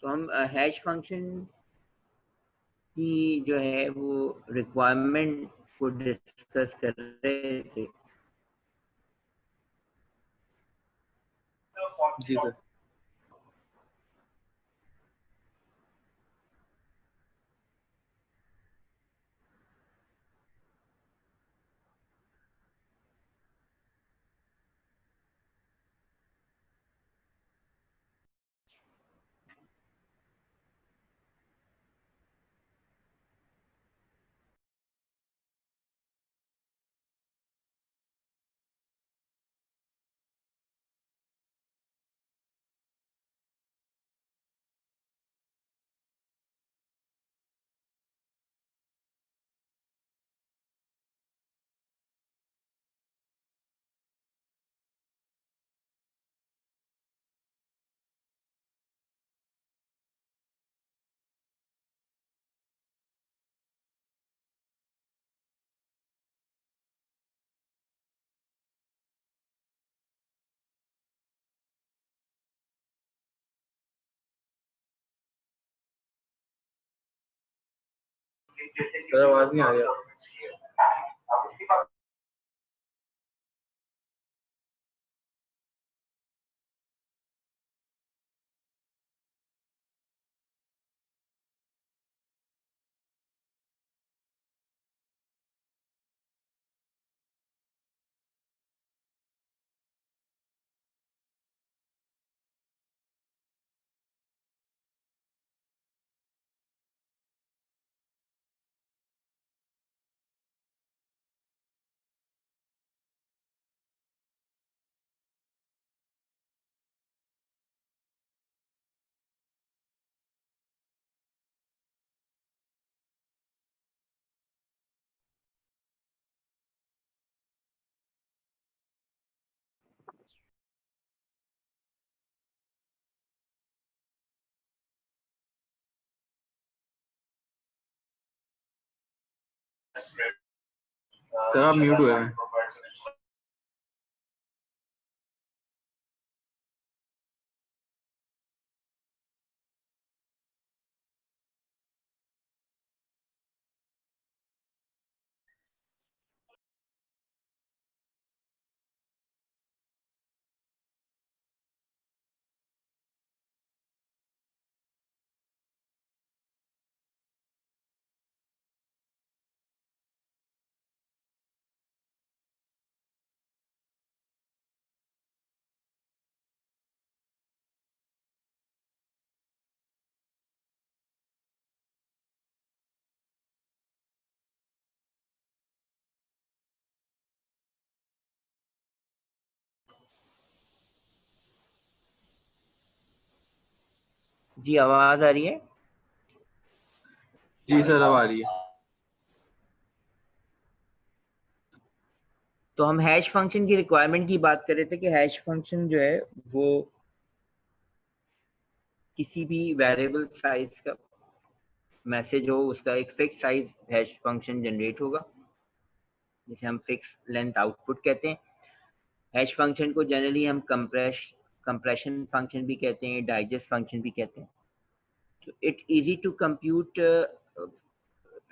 तो हम hash function की जो है वो रिक्वायरमेंट को डिस्कस कर रहे थे। जी सर। सर आवाज नहीं आ रही है। सर आप म्यूट हुए हैं। जी आवाज आ रही है? जी सर अब आ रही है। तो हम हैश फंक्शन की रिक्वायरमेंट की बात कर रहे थे कि हैश फंक्शन जो है वो किसी भी वेरिएबल साइज का मैसेज हो उसका एक fix size hash function generate होगा, जिसे हम फिक्स लेंथ आउटपुट कहते हैं। हैश फंक्शन को जनरली हम कंप्रेशन फंक्शन भी कहते हैं, डाइजेस्ट फंक्शन भी कहते हैं। तो it easy to compute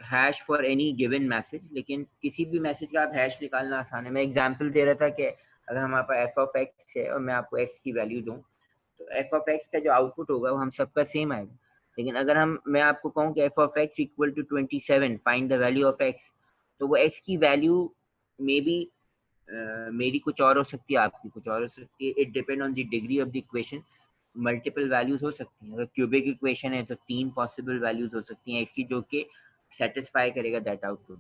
hash for any given message, लेकिन किसी भी मैसेज का आप हैश निकालना आसान है। मैं एग्जांपल दे रहा था कि अगर हमारे पास एफ ऑफ एक्स है और मैं आपको एक्स की वैल्यू दूं, तो एफ ऑफ एक्स का जो आउटपुट होगा वो हम सबका सेम आएगा। लेकिन अगर मैं आपको कहूँ कि F of X equal to 27, find the value of X, तो वो एक्स की वैल्यू मे बी मेरी कुछ और हो सकती है, आपकी कुछ और हो सकती है। It depend on the degree of the equation. Multiple values हो सकती हैं। अगर क्यूबिक इक्वेशन है तो 3 पॉसिबल वैल्यूज हो सकती हैं इसकी, जो कि सेटिस्फाई करेगा दैट आउटपुट।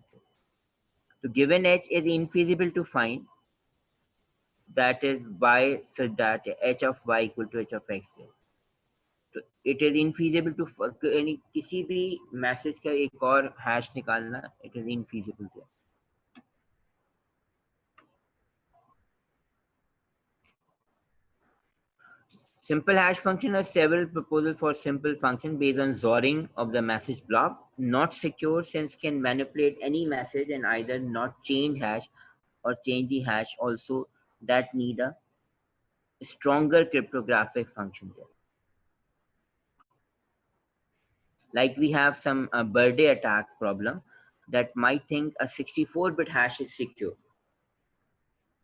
तो given h is infeasible to find, that is y such that h of y equal to h of x है। तो इट इज इनफीजिबल टू यानी किसी भी मैसेज का एक और हैश निकालना, it is infeasible to. Simple hash function has several proposals for simple function based on zoring of the message block. Not secure since can manipulate any message and either not change hash or change the hash also, that need a stronger cryptographic function there. Like we have some birthday attack problem that might think a 64-bit hash is secure.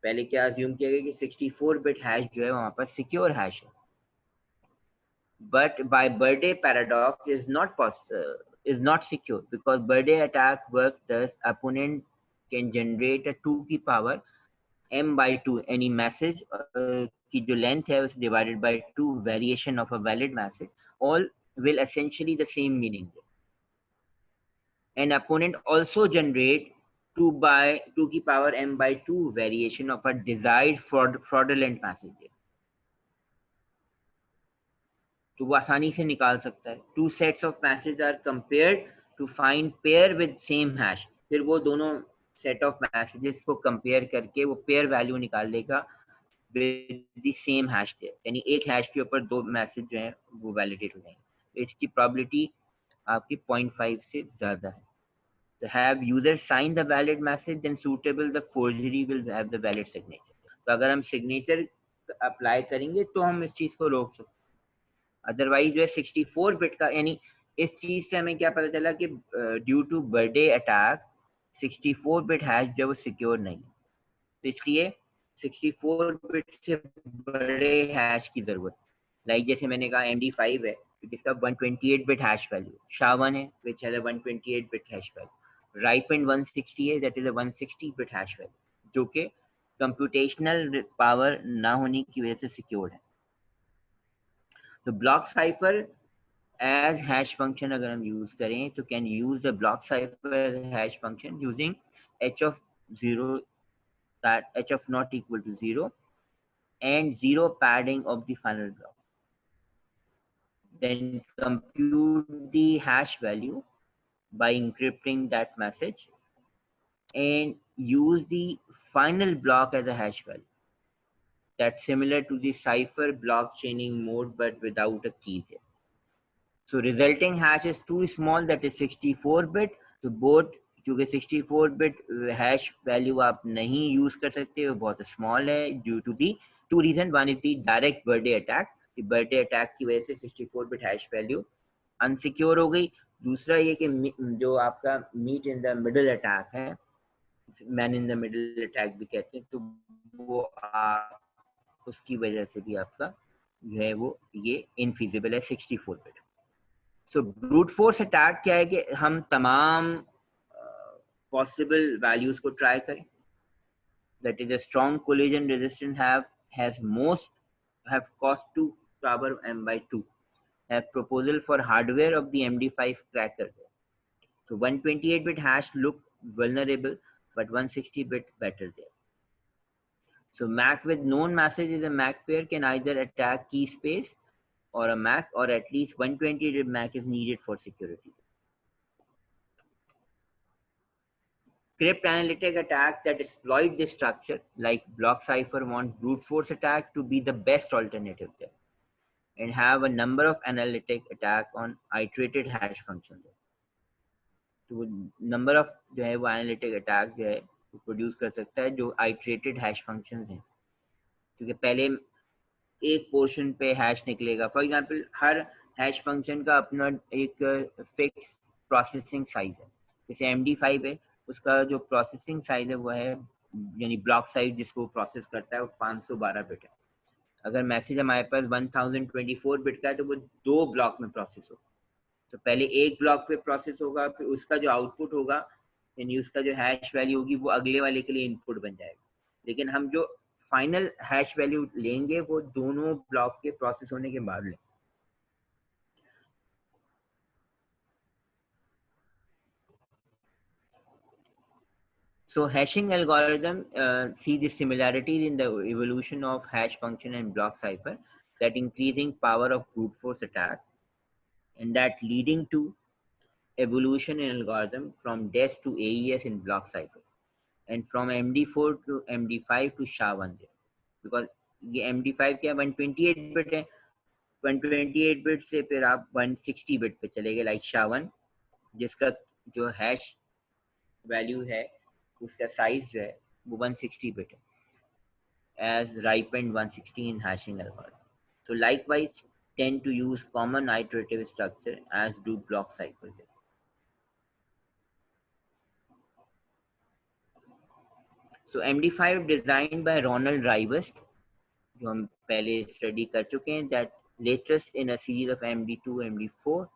पहले क्या assume किया गया कि 64-bit hash जो है वहाँ पर secure hash है. But by birthday paradox is not secure, because birthday attack works thus opponent can generate a 2 की power m by 2 any message की जो length है उसे divided by 2 variation of a valid message, all will essentially the same meaning. An opponent also generate 2 की power m by 2 variation of a desired fraudulent message. तो वो आसानी से निकाल सकता है. 2 sets of messages are compared to find pair with same hash. फिर वो दोनों set of messages को compare करके वो pair value निकाल देगा with the same hash there. यानी एक hash के ऊपर दो मैसेज जो है वो वैलिडेट हो जाएंगे. इसकी probability आपकी 0.5 से ज़्यादा है. To have user sign the valid message, then suitable the forgery will have the valid signature. तो अगर हम signature अप्लाई करेंगे तो हम इस चीज़ को रोक सकते. अदरवाइज जो है 64 बिट का, यानी इस चीज से हमें क्या पता चला कि due to birthday attack 64 bit hash जो वो सिक्योर नहीं है. तो इसलिए 64 बिट से बड़े हैश की जरूरत है. लाइक जैसे मैंने कहा MD5 है जिसका 128 बिट हैश वैल्यू, SHA-1 है which has a 128 bit hash value, RIPEND 160 है that is a 160 bit hash value, जो कि कंप्यूटेशनल पावर ना होने की वजह से सिक्योर्ड है. तो block cipher as hash function अगर हम यूज करें तो can use the block cipher hash function using h of 0, that h of not equal to 0 and 0 padding of the final block. Then compute the hash value by encrypting that message and use the final block as a hash value. That's similar to the cipher blockchaining mode but without a key there. So resulting hash is too small, that is 64 bit. तो both क्योंकि 64 bit hash value आप नहीं use कर सकते, वो बहुत small है due to the two reason. One is the direct birthday attack. कि birthday attack की वजह से 64 bit hash value unsecure हो गई. दूसरा ये कि जो आपका meet in the middle attack है, man in the middle attack भी कहते हैं, तो वो उसकी वजह से भी आपका जो है वो ये infeasible है 64 bit. So brute force attack क्या है कि हम तमाम possible values को try करें. That is a strong collision resistance have cost 2 power m by 2. Have proposal for hardware of the MD5 cracker. So 128 bit hash look vulnerable, but 160 bit better there. So MAC with known message is a MAC pair can either attack key space or a MAC, or at least 128 MAC is needed for security. Cryptanalytic attack that exploit this structure, like block cipher, want brute force attack to be the best alternative there, and have a number of analytic attack on iterated hash function there. तो number of जो है वो analytic attack जो है produce कर सकता है जो iterated hash functions हैं, क्योंकि पहले एक पोर्शन पे हैश निकलेगा. For example her hash function का अपना एक फिक्स प्रोसेसिंग साइज है. जैसे MD5 है, उसका जो प्रोसेसिंग साइज है वो है, यानी ब्लॉक साइज जिसको प्रोसेस करता है वो 512 बिट है. अगर मैसेज हमारे पास 1024 बिट का है तो वो 2 ब्लॉक में प्रोसेस होगा. तो पहले एक ब्लॉक पे प्रोसेस होगा, फिर उसका जो आउटपुट होगा यानी उसका जो हैश वैल्यू होगी वो अगले वाले के लिए इनपुट बन जाएगा. लेकिन हम जो फाइनल हैश वैल्यू लेंगे वो दोनों ब्लॉक के प्रोसेस होने के बाद लें. So hashing algorithm see the similarities in the evolution of hash function and block cipher, that increasing power of brute force attack, and that leading to evolution in algorithm from DES to AES in block cipher, and from MD4 to MD5 to SHA-1 there. Because ये MD5 क्या 128 bit है, 128 bit से फिर आप 160 bit पे चले गए, like SHA-1 जिसका जो हैश वैल्यू है उसका साइज जो है वो 160 बिट है, as ripened 160 in hashing algorithm. So likewise tend to use common iterative structure as do block cycles. So MD5 designed by Ronald Rivest, जो हम पहले स्टडी कर चुके हैं, that latest in a series of MD2, MD4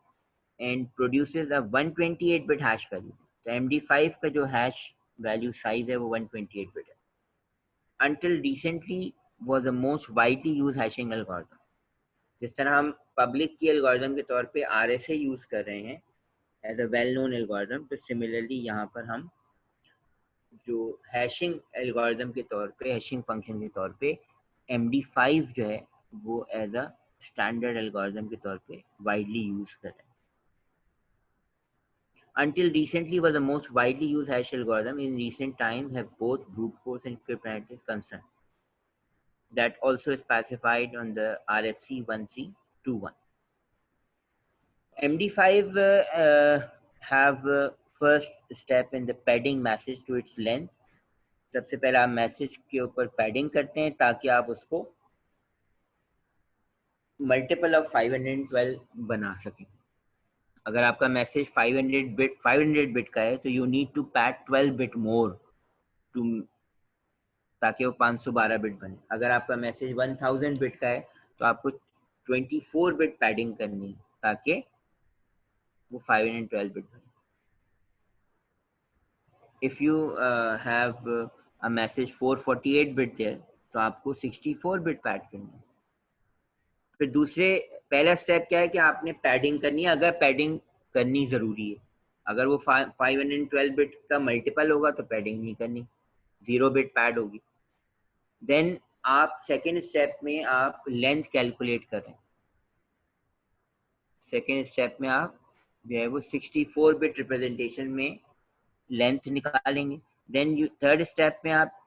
and produces a 128-bit hash value. तो MD5 का जो hash value size है वो 128-bit है. Until recently was the most widely used hashing algorithm. जिस तरह हम पब्लिक की एल्गोरिथम के तौर पे RSA यूज कर रहे हैं as a well known algorithm, तो सिमिलरली यहाँ पर हम जो हैशिंग एल्गोरिथम के तौर पे, हैशिंग फंक्शन के तौर पे MD5 जो है वो एज अ स्टैंडर्ड एल्गोरिथम के तौर पे वाइडली यूज कर रहे हैं. Until recently was the most widely used hash algorithm. In recent times have both brute force and cryptanalysis concern. That also specified on the RFC 1321. MD5 have first step in the padding message to its length. सबसे पहले आप message के ऊपर padding करते हैं ताकि आप उसको मल्टीपल ऑफ 512 बना सकें. अगर आपका मैसेज 500 बिट का है तो you need to pad 12 bit more too, ताकि वो 512 बिट बने. अगर आपका मैसेज 1000 बिट का है तो आपको 24 बिट पैडिंग करनी है ताकि वो 512 बिट बने. If you have a message 448 bit there तो आपको 64 बिट पैड करनी है. फिर दूसरे, पहला स्टेप क्या है कि आपने पैडिंग करनी है, अगर पैडिंग करनी ज़रूरी है. अगर वो 512 बिट का मल्टीपल होगा तो पैडिंग नहीं करनी, 0 बिट पैड होगी. देन आप सेकेंड स्टेप में आप लेंथ कैलकुलेट कर रहे हैं. सेकेंड स्टेप में आप जो है वो 64 बिट रिप्रेजेंटेशन में लेंथ निकालेंगे. देन थर्ड स्टेप में आप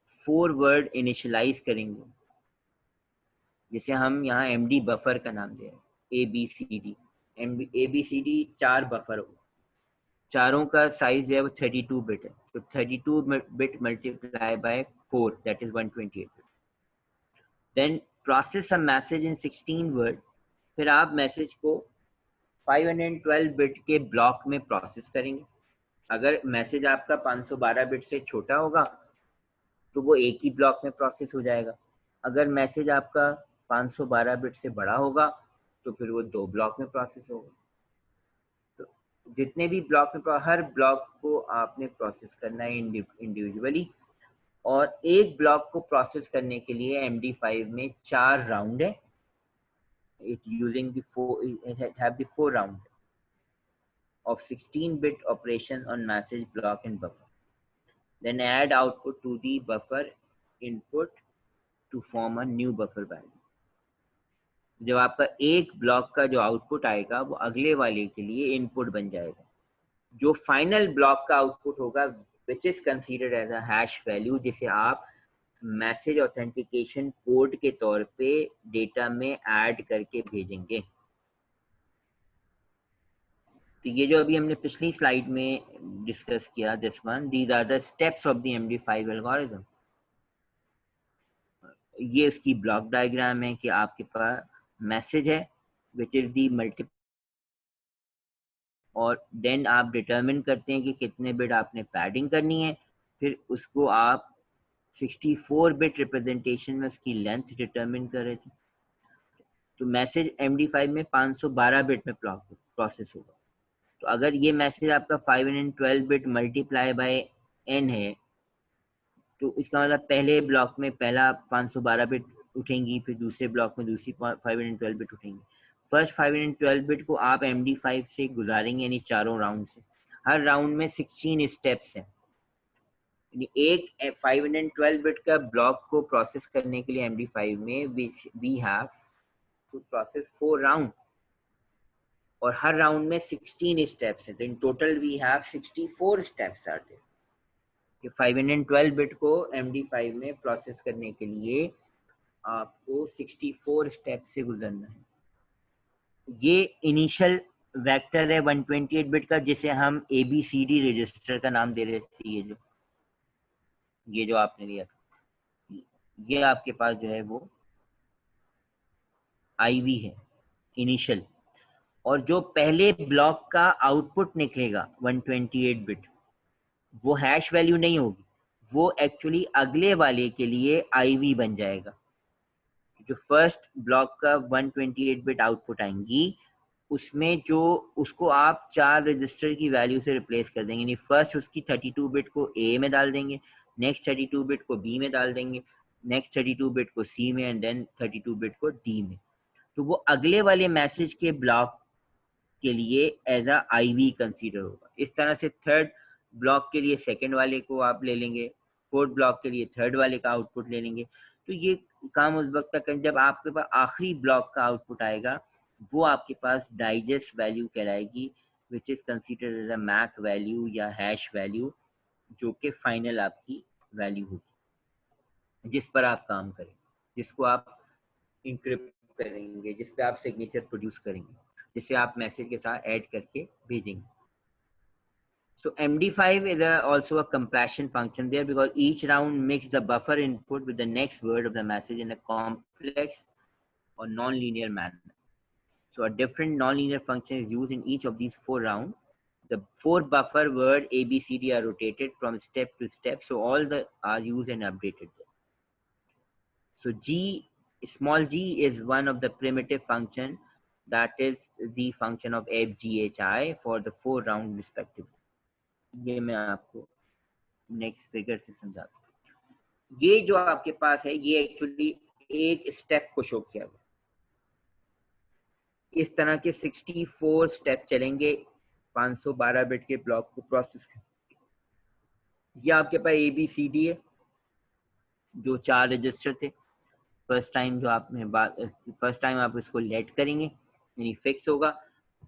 4 वर्ड इनिशियलाइज करेंगे, जिसे हम यहाँ MD बफर का नाम दे रहे हैं, ABCD. ABCD 4 बफर हो, चारों का साइज जो है वो 32 बिट है. तो 32 bit multiply by 4 that is 128 bit. Then process a message in 16 word. फिर आप मैसेज को 512 बिट के ब्लॉक में प्रोसेस करेंगे. अगर मैसेज आपका 512 बिट से छोटा होगा तो वो एक ही ब्लॉक में प्रोसेस हो जाएगा. अगर मैसेज आपका 512 बिट से बड़ा होगा तो फिर वो 2 ब्लॉक में प्रोसेस होगा. तो जितने भी ब्लॉक में, हर ब्लॉक को आपने प्रोसेस करना है इंडिविजुअली, और एक ब्लॉक को प्रोसेस करने के लिए MD5 में 4 राउंड है. It have the 4 round of 16-bit operation on message block and buffer. Then add output to the buffer input to form a new buffer value. जब आपका एक ब्लॉक का जो आउटपुट आएगा वो अगले वाले के लिए इनपुट बन जाएगा. जो फाइनल ब्लॉक का आउटपुट होगा which is considered as a hash value, जिसे आप मैसेज ऑथेंटिकेशन कोड के तौर पे डेटा में ऐड करके भेजेंगे. तो ये जो अभी हमने पिछली स्लाइड में डिस्कस किया, this one, these are the steps of the MD5 algorithm. ये इसकी ब्लॉक डायग्राम है कि आपके पास मैसेज है विच इज दी मल्टीपल, और देन आप डिटरमिन करते हैं कि कितने बिट आपने पैडिंग करनी है. फिर उसको आप 64 बिट रिप्रेजेंटेशन में उसकी लेंथ डिटरमिन कर रहे थे. तो मैसेज MD5 में 512 बिट में प्रोसेस होगा. तो अगर ये मैसेज आपका 512 बिट मल्टीप्लाई बाय n है तो इसका मतलब पहले ब्लॉक में पहला 512 बिट उठेंगी, फिर दूसरे ब्लॉक में दूसरी 512 बिट उठेंगी. फर्स्ट 512 बिट को आप MD5 से गुजारेंगे, यानी चारों राउंड से. हर राउंड में 16 स्टेप्स हैं. एक 512 बिट का ब्लॉक को प्रोसेस करने के लिए MD5 में we have to process 4 round, और हर राउंड में 16 स्टेप्स हैं. तो in total we have 64 steps are there. कि 512 बिट को MD5 में प्रोसेस करने के लिए आपको 64 स्टेप से गुजरना है. ये इनिशियल वेक्टर है 128 बिट का, जिसे हम ABCD रजिस्टर का नाम दे रहे थे. ये जो आपने लिया था, ये आपके पास जो है वो IV है. इनिशियल, और जो पहले ब्लॉक का आउटपुट निकलेगा 128 बिट, वो हैश वैल्यू नहीं होगी, वो एक्चुअली अगले वाले के लिए आईवी बन जाएगा। जो फर्स्ट ब्लॉक का 128 बिट आउटपुट आएंगी, उसमें जो उसको आप 4 रजिस्टर की वैल्यू से रिप्लेस कर देंगे, यानी फर्स्ट उसकी 32 बिट को ए में डाल देंगे, नेक्स्ट 32 बिट को बी में डाल देंगे, नेक्स्ट 32 बिट को सी में, एंड देन 32 बिट को डी में। तो वो अगले वाले मैसेज के ब्लॉक के लिए एज अ आईवी कंसीडर होगा। इस तरह से थर्ड ब्लॉक के लिए सेकंड वाले को आप ले लेंगे, फोर्थ ब्लॉक के लिए थर्ड वाले का आउटपुट ले लेंगे। तो ये काम उस वक्त तक जब आपके पास आखिरी ब्लॉक का आउटपुट आएगा, वो आपके पास डाइजेस्ट वैल्यू कहलाएगी, which is considered as a MAC value या हैश वैल्यू, जो कि फाइनल आपकी वैल्यू होगी जिस पर आप काम करें, जिसको आप इंक्रिप्ट करेंगे, जिस पे आप सिग्नेचर प्रोड्यूस करेंगे, जिसे आप मैसेज के साथ ऐड करके भेजेंगे। So MD5 is also a compression function there, because each round mixes the buffer input with the next word of the message in a complex or non-linear manner. So a different non-linear function is used in each of these 4 rounds. The 4 buffer word A, B, C, D are rotated from step to step, so all the are used and updated there. So small g is one of the primitive function, that is the function of FGHI for the 4 round respectively. ये मैं आपको next figure से समझाता हूँ। ये जो आपके पास है, ये एक्चुअली एक स्टेप को शो किया गया। इस तरह के 64 स्टेप चलेंगे 512 बिट के ब्लॉक को प्रोसेस कर। ये आपके पास ABCD है, जो 4 रजिस्टर थे। फर्स्ट टाइम आप इसको लेट करेंगे, यानी फिक्स होगा,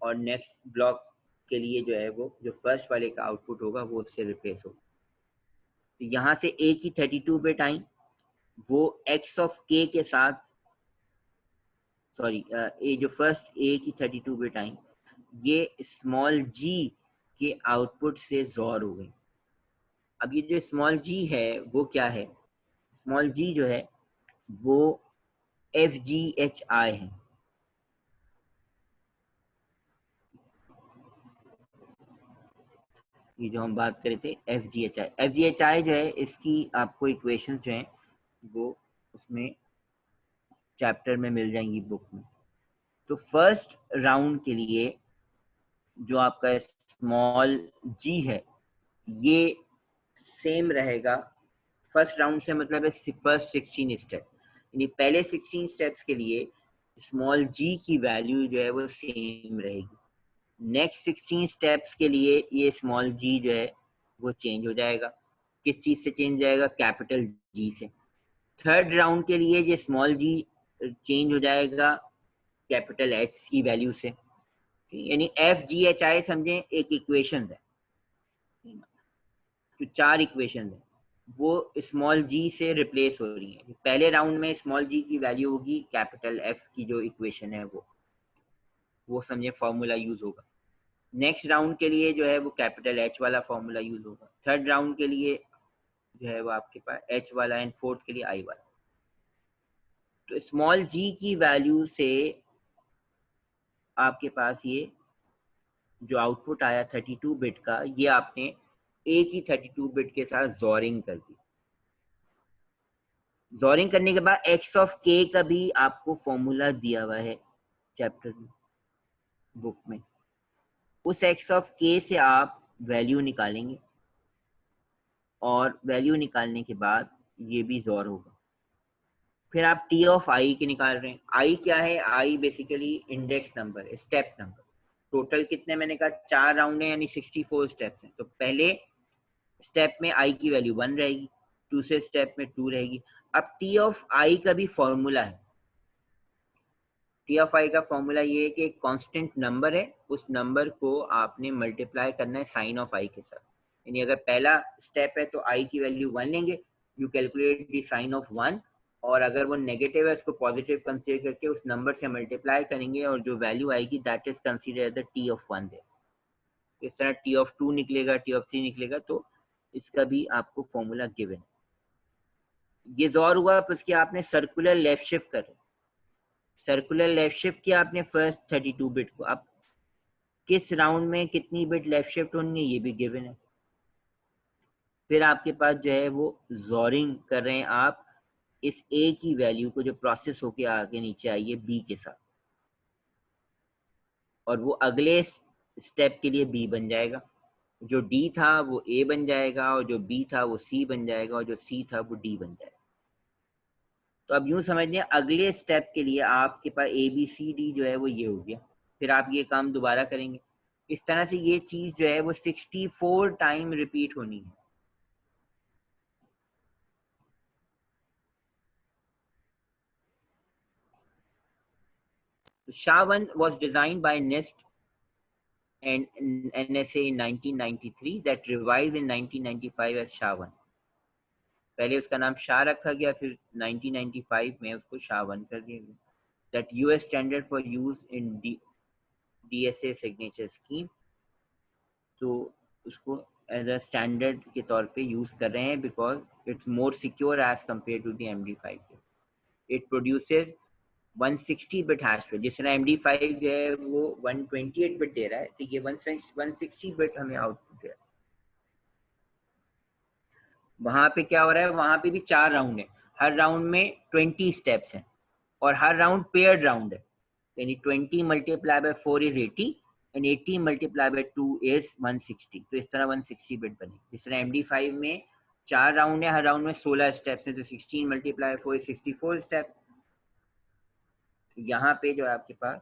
और नेक्स्ट ब्लॉक के लिए जो है वो जो फर्स्ट वाले का आउटपुट होगा वो उससे रिप्लेस होगा। तो यहाँ से ए की 32 बिट आई, वो x ऑफ k के साथ, सॉरी ये जो फर्स्ट ए की 32 बिट आई, ये स्मॉल g के आउटपुट से ज़ोर हो गई। अब ये जो स्मॉल g है वो क्या है? स्मॉल g जो है वो FGHI है। ये जो हम बात कर रहे थे FGHI जो है, इसकी आपको इक्वेशंस जो हैं वो उसमें चैप्टर में मिल जाएंगी बुक में। तो फर्स्ट राउंड के लिए जो आपका स्मॉल g है ये सेम रहेगा। फर्स्ट राउंड से मतलब है फर्स्ट 16 स्टेप, यानी पहले 16 स्टेप्स के लिए स्मॉल g की वैल्यू जो है वो सेम रहेगी। नेक्स्ट 16 स्टेप्स के लिए ये स्मॉल g जो है वो चेंज हो जाएगा। किस चीज से चेंज हो जाएगा? कैपिटल G से। थर्ड राउंड के लिए ये स्मॉल g चेंज हो जाएगा कैपिटल H की वैल्यू से, यानी FGHI समझें एक इक्वेशन है, तो 4 इक्वेशन है, वो स्मॉल g से रिप्लेस हो रही है। पहले राउंड में स्मॉल g की वैल्यू होगी कैपिटल F की जो इक्वेशन है वो समझे फॉर्मूला यूज होगा। नेक्स्ट राउंड के लिए जो है वो कैपिटल H वाला फॉर्मूला यूज होगा। थर्ड राउंड के लिए जो है वो आपके पास H वाला, एंड फोर्थ के लिए I वाला। तो स्मॉल g की वैल्यू से आपके पास ये जो आउटपुट आया 32 बिट का, ये आपने A की 32 बिट के साथ जोरिंग कर दी। जोरिंग करने के बाद x ऑफ k का भी आपको फॉर्मूला दिया हुआ है चैप्टर में, बुक में। उस x ऑफ k से आप वैल्यू निकालेंगे, और वैल्यू निकालने के बाद ये भी जोर होगा। फिर आप t ऑफ i के निकाल रहे हैं। i क्या है? i बेसिकली इंडेक्स नंबर है, स्टेप नंबर। टोटल कितने, मैंने कहा 4 राउंड है, यानी 64 स्टेप्स हैं। तो पहले स्टेप में i की वैल्यू 1 रहेगी, दूसरे स्टेप में 2 रहेगी। अब t ऑफ i का भी फॉर्मूला है। t ऑफ i का फॉर्मूला ये है कि एक कांस्टेंट नंबर है, उस नंबर को आपने मल्टीप्लाई करना है साइन ऑफ i के साथ। यानी अगर पहला स्टेप है तो i की वैल्यू 1 लेंगे, you calculate the sine of 1, और अगर वो नेगेटिव है उसको पॉजिटिव कंसीडर करके उस नंबर से मल्टीप्लाई करेंगे, और जो वैल्यू आएगी that is consider the t of 1 दे। इस तरह t ऑफ 2 निकलेगा, t ऑफ 3 निकलेगा। तो इसका भी आपको फॉर्मूला गिवन है। ये जोर हुआ, उसके आपने सर्कुलर लेफ्ट शिफ्ट कर, सर्कुलर लेफ्ट शिफ्ट किया आपने फर्स्ट 32 बिट को, अब किस राउंड में कितनी बिट लेफ्ट शिफ्ट होनी है ये भी गिवन है। फिर आपके पास जो है वो जोरिंग कर रहे हैं आप इस ए की वैल्यू को जो प्रोसेस होके आगे नीचे आई है बी के साथ, और वो अगले स्टेप के लिए बी बन जाएगा, जो डी था वो ए बन जाएगा, और जो बी था वो सी बन जाएगा, और जो सी था वो डी बन जाएगा। तो अब यूं समझ लें अगले स्टेप के लिए आपके पास ए बी सी डी जो है वो ये हो गया, फिर आप ये काम दोबारा करेंगे। इस तरह से ये चीज जो है वो 64 टाइम रिपीट होनी है। SHA-1 was designed by NIST and NSA in 1993 that revised in 1995 as SHA-1. पहले उसका नाम शाह रखा गया, फिर 1995 में उसको SHA-1 कर दिया गया। That US standard for use in DSA signature scheme, तो उसको एज अ स्टैंडर्ड के तौर पे यूज कर रहे हैं because it's more secure as compared to the MD5। It produces 160 bit hash rate, जिस तरह MD5 जो है वो 128 बिट दे रहा है, तो ये 160 बिट हमें आउटपुट दे रहा है। वहां पे क्या हो रहा है, वहां पे भी 4 राउंड है, हर राउंड में 20 स्टेप्स हैं, और हर राउंड पेयर्ड राउंड है, यानी 20 multiply by 4 is 80 and 80 multiply by 2 is 160। तो इस तरह 160 बिट बनी। जिस तरह MD5 में 4 राउंड है, हर राउंड में 16 स्टेप्स हैं, तो 16 मल्टीप्लाई 4 इज 64 स्टेप। यहाँ पे जो है आपके पास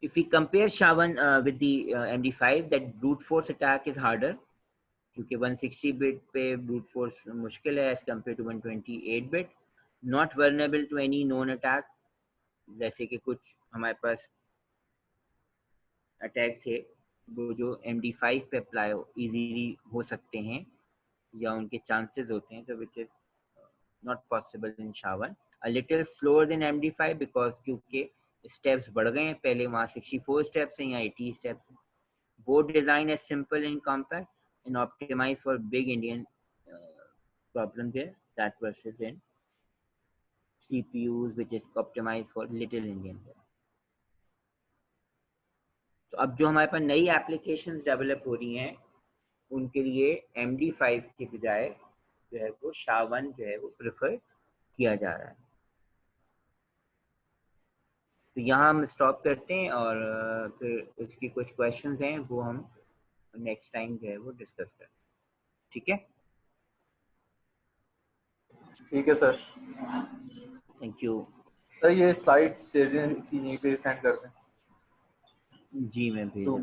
if we compare SHA-1 with the MD5, that brute force attack is harder, क्योंकि 160 बिट पे ब्रूट फोर्स मुश्किल है as compared to 128 bit. Not vulnerable to any known attack, जैसे कि कुछ हमारे पास अटैक थे वो जो MD5 पे अप्लाई इजीली हो सकते हैं या उनके चांसेस होते हैं, तो which is not possible in SHA-1। A little slower then MD5 because क्योंकि स्टेप्स बढ़ गए हैं, पहले वहाँ 64 स्टेप्स हैं, यहाँ 80 स्टेप्स हैं। Board design is simple and compact and optimized for big Indian problem there, that versus in CPUs which is optimized for little Indian there. तो अब जो हमारे पास नई एप्लीकेशंस डेवलप हो रही हैं उनके लिए MD5 के बजाय जो है वो SHA-1 जो है वो प्रेफर किया जा रहा है। तो यहाँ हम स्टॉप करते हैं और फिर उसकी कुछ क्वेश्चंस हैं वो हम नेक्स्ट टाइम जो है वो डिस्कस करें। ठीक है, ठीक है सर। थैंक यू सर ये स्लाइड्स दे दें, इसी यहीं पे सेंड कर दें। जी मैं भेज दूँ।